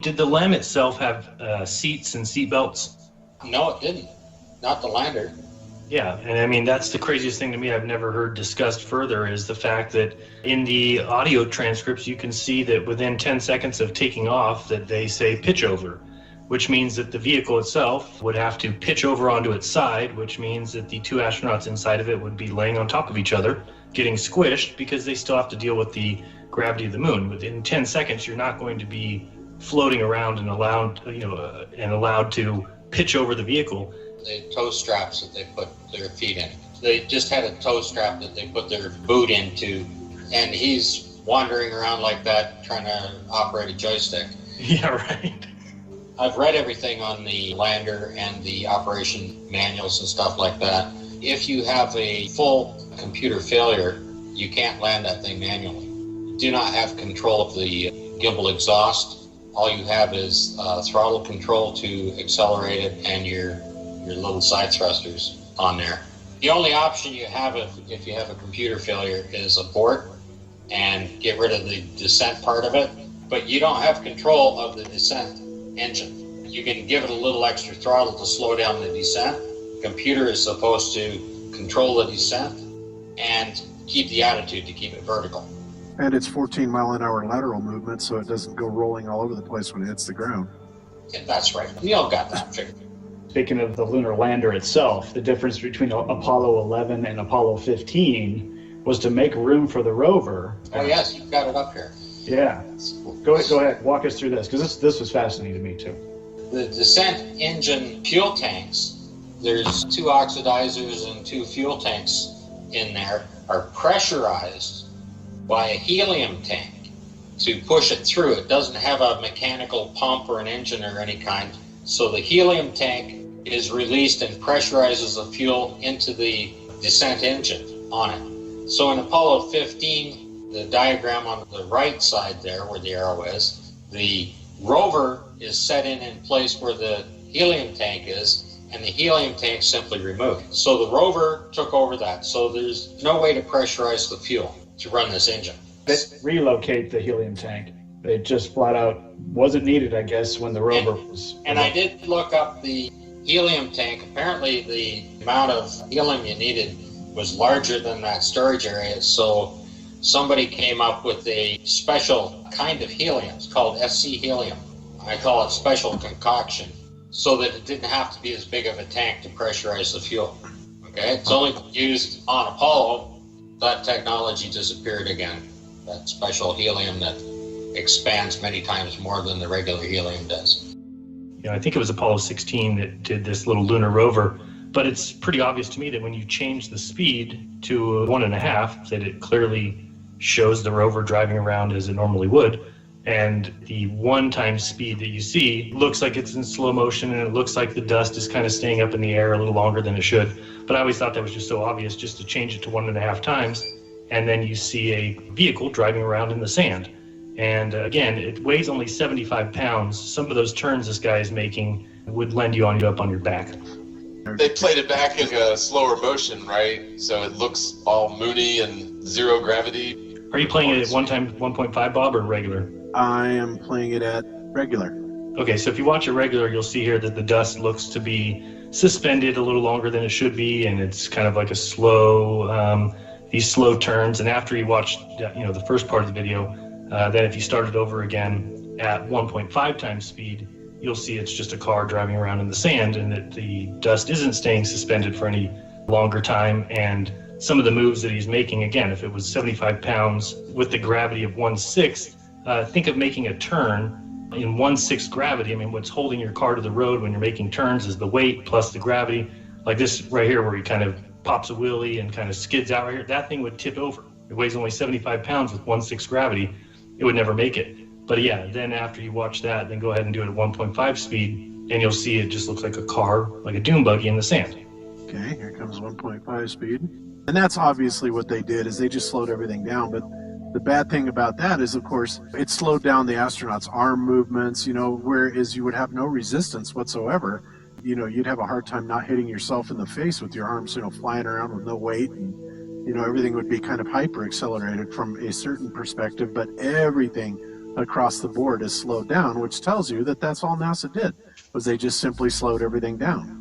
Did the LEM itself have seats and seat belts? No, it didn't. Not the lander. Yeah, and I mean, that's the craziest thing to me I've never heard discussed further is the fact that in the audio transcripts, you can see that within 10 seconds of taking off that they say pitch over, which means that the vehicle itself would have to pitch over onto its side, which means that the two astronauts inside of it would be laying on top of each other, getting squished because they still have to deal with the gravity of the moon. Within 10 seconds, you're not going to be floating around and allowed to pitch over the vehicle. The toe straps that they put their feet in. They just had a toe strap that they put their boot into, and he's wandering around like that trying to operate a joystick. Yeah, right. I've read everything on the lander and the operation manuals and stuff like that. If you have a full computer failure, you can't land that thing manually. You do not have control of the gimbal exhaust. All you have is throttle control to accelerate it and your little side thrusters on there. The only option you have if you have a computer failure is abort and get rid of the descent part of it, but you don't have control of the descent engine. You can give it a little extra throttle to slow down the descent. The computer is supposed to control the descent and keep the attitude to keep it vertical. And it's 14-mile-an-hour lateral movement, so it doesn't go rolling all over the place when it hits the ground. Yeah, that's right. Neil got that figured. Speaking of the lunar lander itself, the difference between Apollo 11 and Apollo 15 was to make room for the rover. Oh yes, you've got it up here. Yeah. Go ahead, walk us through this, because this was fascinating to me too. The descent engine fuel tanks, there's 2 oxidizers and 2 fuel tanks in there, are pressurized by a helium tank to push it through. It doesn't have a mechanical pump or an engine or any kind. So the helium tank is released and pressurizes the fuel into the descent engine on it. So in Apollo 15, the diagram on the right side there where the arrow is, the rover is set in place where the helium tank is, and the helium tank simply removed. So the rover took over that. So there's no way to pressurize the fuel to run this engine. Relocate the helium tank. It just flat out wasn't needed, I guess, when the rover was... And I did look up the helium tank. Apparently the amount of helium you needed was larger than that storage area, so somebody came up with a special kind of helium. It's called SC helium. I call it special concoction, so that it didn't have to be as big of a tank to pressurize the fuel. Okay, it's only used on Apollo. That technology disappeared again. That special helium that expands many times more than the regular helium does. I think it was Apollo 16 that did this little lunar rover, but it's pretty obvious to me that when you change the speed to 1.5, that it clearly shows the rover driving around as it normally would, and the 1 speed that you see looks like it's in slow motion, and it looks like the dust is kind of staying up in the air a little longer than it should. But I always thought that was just so obvious, just to change it to 1.5 times, and then you see a vehicle driving around in the sand. And again, it weighs only 75 pounds. Some of those turns this guy is making would lend you up on your back. They played it back in a slower motion, right? So it looks all moony and zero gravity. Are you playing it at 1.5, Bob, or regular? I am playing it at regular. Okay, so if you watch it regular, you'll see here that the dust looks to be suspended a little longer than it should be, and it's kind of like a slow, these slow turns. And after you watch, the first part of the video, then if you start it over again at 1.5 times speed, you'll see it's just a car driving around in the sand, and that the dust isn't staying suspended for any longer time. And some of the moves that he's making, again, if it was 75 pounds with the gravity of 1/6, think of making a turn in 1/6 gravity. I mean, what's holding your car to the road when you're making turns is the weight plus the gravity. Like this right here, where he kind of pops a wheelie and kind of skids out right here, that thing would tip over. It weighs only 75 pounds with 1/6 gravity. It would never make it. But yeah, then after you watch that, then go ahead and do it at 1.5 speed, and you'll see it just looks like a car, like a dune buggy in the sand. Okay, here comes 1.5 speed. And that's obviously what they did, is they just slowed everything down. But the bad thing about that is, of course, it slowed down the astronauts' arm movements, whereas you would have no resistance whatsoever. You'd have a hard time not hitting yourself in the face with your arms, flying around with no weight. And, everything would be kind of hyper accelerated from a certain perspective, but everything across the board is slowed down, which tells you that that's all NASA did, was they just simply slowed everything down.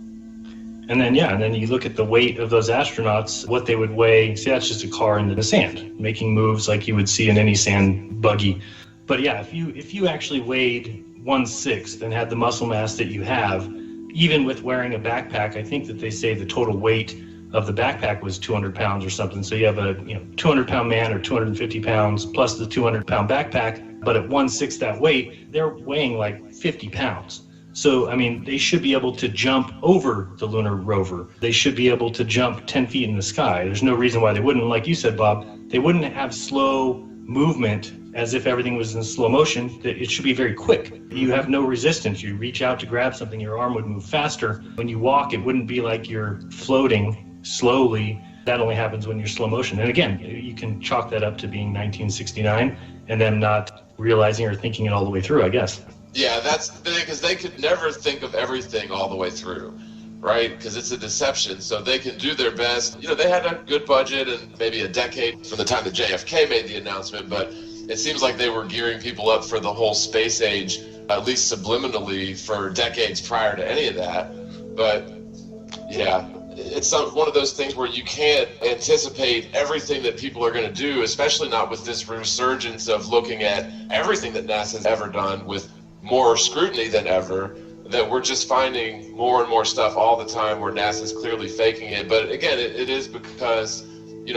And then you look at the weight of those astronauts, what they would weigh. See, that's just a car in the sand, making moves like you would see in any sand buggy. But yeah, if you actually weighed 1/6 and had the muscle mass that you have, even with wearing a backpack, I think that they say the total weight of the backpack was 200 pounds or something. So you have a 200-pound man or 250 pounds plus the 200-pound backpack, but at 1/6 that weight, they're weighing like 50 pounds. So, I mean, they should be able to jump over the lunar rover. They should be able to jump 10 feet in the sky. There's no reason why they wouldn't. Like you said, Bob, they wouldn't have slow movement as if everything was in slow motion. It should be very quick. You have no resistance. You reach out to grab something, your arm would move faster. When you walk, it wouldn't be like you're floating slowly. That only happens when you're slow motion. And again, you can chalk that up to being 1969 and them not realizing or thinking it all the way through, I guess. Yeah, that's the thing, because they could never think of everything all the way through, right? Because it's a deception, so they can do their best. They had a good budget and maybe a decade from the time that JFK made the announcement, but it seems like they were gearing people up for the whole space age, at least subliminally, for decades prior to any of that. But yeah, it's one of those things where you can't anticipate everything that people are going to do, especially not with this resurgence of looking at everything that NASA's ever done with more scrutiny than ever, that we're just finding more and more stuff all the time where NASA's clearly faking it. But again, it is because,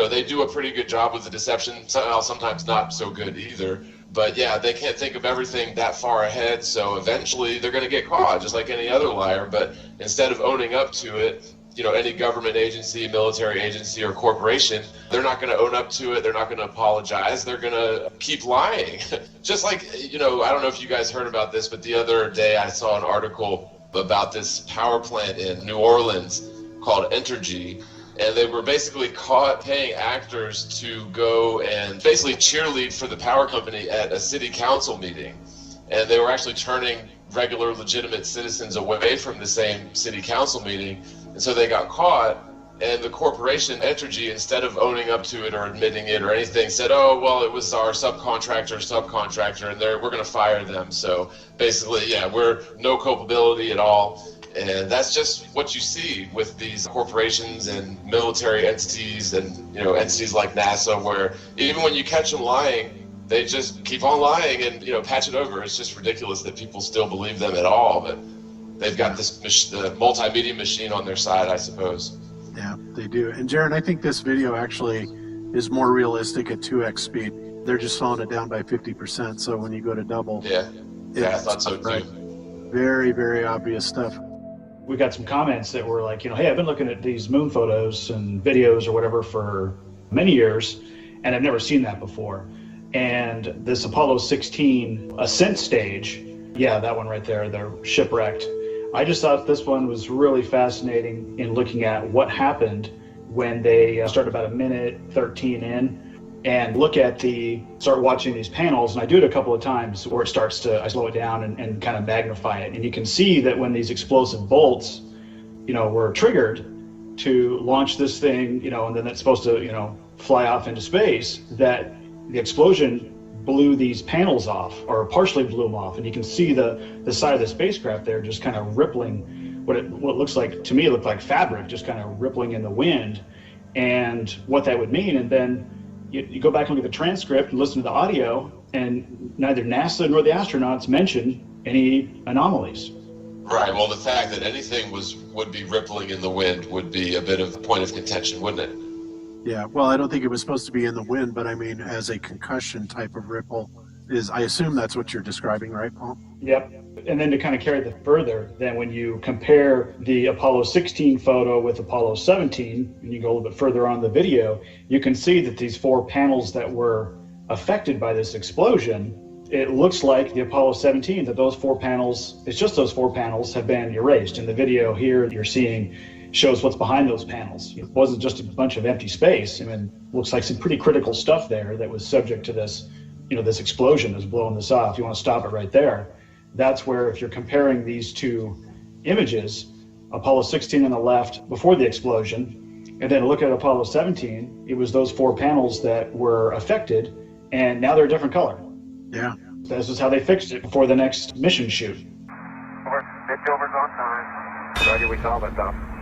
they do a pretty good job with the deception, sometimes not so good either. But yeah, they can't think of everything that far ahead, so eventually they're going to get caught, just like any other liar. But instead of owning up to it, any government agency, military agency, or corporation, they're not going to own up to it. They're not going to apologize. They're going to keep lying. Just like, I don't know if you guys heard about this, but the other day I saw an article about this power plant in New Orleans called Entergy. And they were basically caught paying actors to go and basically cheerlead for the power company at a city council meeting. And they were actually turning regular, legitimate citizens away from the same city council meeting. And so they got caught, and the corporation Entergy, instead of owning up to it or admitting it or anything, said, oh, well, it was our subcontractor, and we're going to fire them. So basically, yeah, we're no culpability at all. And that's just what you see with these corporations and military entities and, entities like NASA, where even when you catch them lying, they just keep on lying and, patch it over. It's just ridiculous that people still believe them at all. But they've got the multimedia machine on their side, I suppose. Yeah, they do. And Jaron, I think this video actually is more realistic at 2x speed. They're just slowing it down by 50%. So when you go to double, yeah, I thought so too. Very, very obvious stuff. We got some comments that were like, hey, I've been looking at these moon photos and videos or whatever for many years, and I've never seen that before. And this Apollo 16 ascent stage, yeah, that one right there, they're shipwrecked. I just thought this one was really fascinating in looking at what happened when they started about a minute 13 in and start watching these panels. And I do it a couple of times where I slow it down and kind of magnify it. And you can see that when these explosive bolts, were triggered to launch this thing, and then it's supposed to, fly off into space, that the explosion blew these panels off, or partially blew them off. And you can see the side of the spacecraft there just kind of rippling, what looks like, to me, it looked like fabric, just kind of rippling in the wind, and what that would mean. And then you go back and look at the transcript and listen to the audio, and neither NASA nor the astronauts mention any anomalies. Right. Well, the fact that anything would be rippling in the wind would be a bit of a point of contention, wouldn't it? Yeah. Well, I don't think it was supposed to be in the wind, but I mean, as a concussion type of ripple I assume that's what you're describing, right, Paul? Yep. And then to kind of carry that further, then when you compare the Apollo 16 photo with Apollo 17, and you go a little bit further on the video, you can see that these four panels that were affected by this explosion, it looks like the Apollo 17, that those four panels, it's just those four panels have been erased. In the video here you're seeing shows what's behind those panels. It wasn't just a bunch of empty space. I mean, looks like some pretty critical stuff there that was subject to this, this explosion that's blowing this off. You want to stop it right there. That's where, if you're comparing these two images, Apollo 16 on the left before the explosion, and then look at Apollo 17, it was those four panels that were affected, and now they're a different color. Yeah. This is how they fixed it before the next mission shoot. Over. Pitch over's on time. Roger, we saw that, Tom.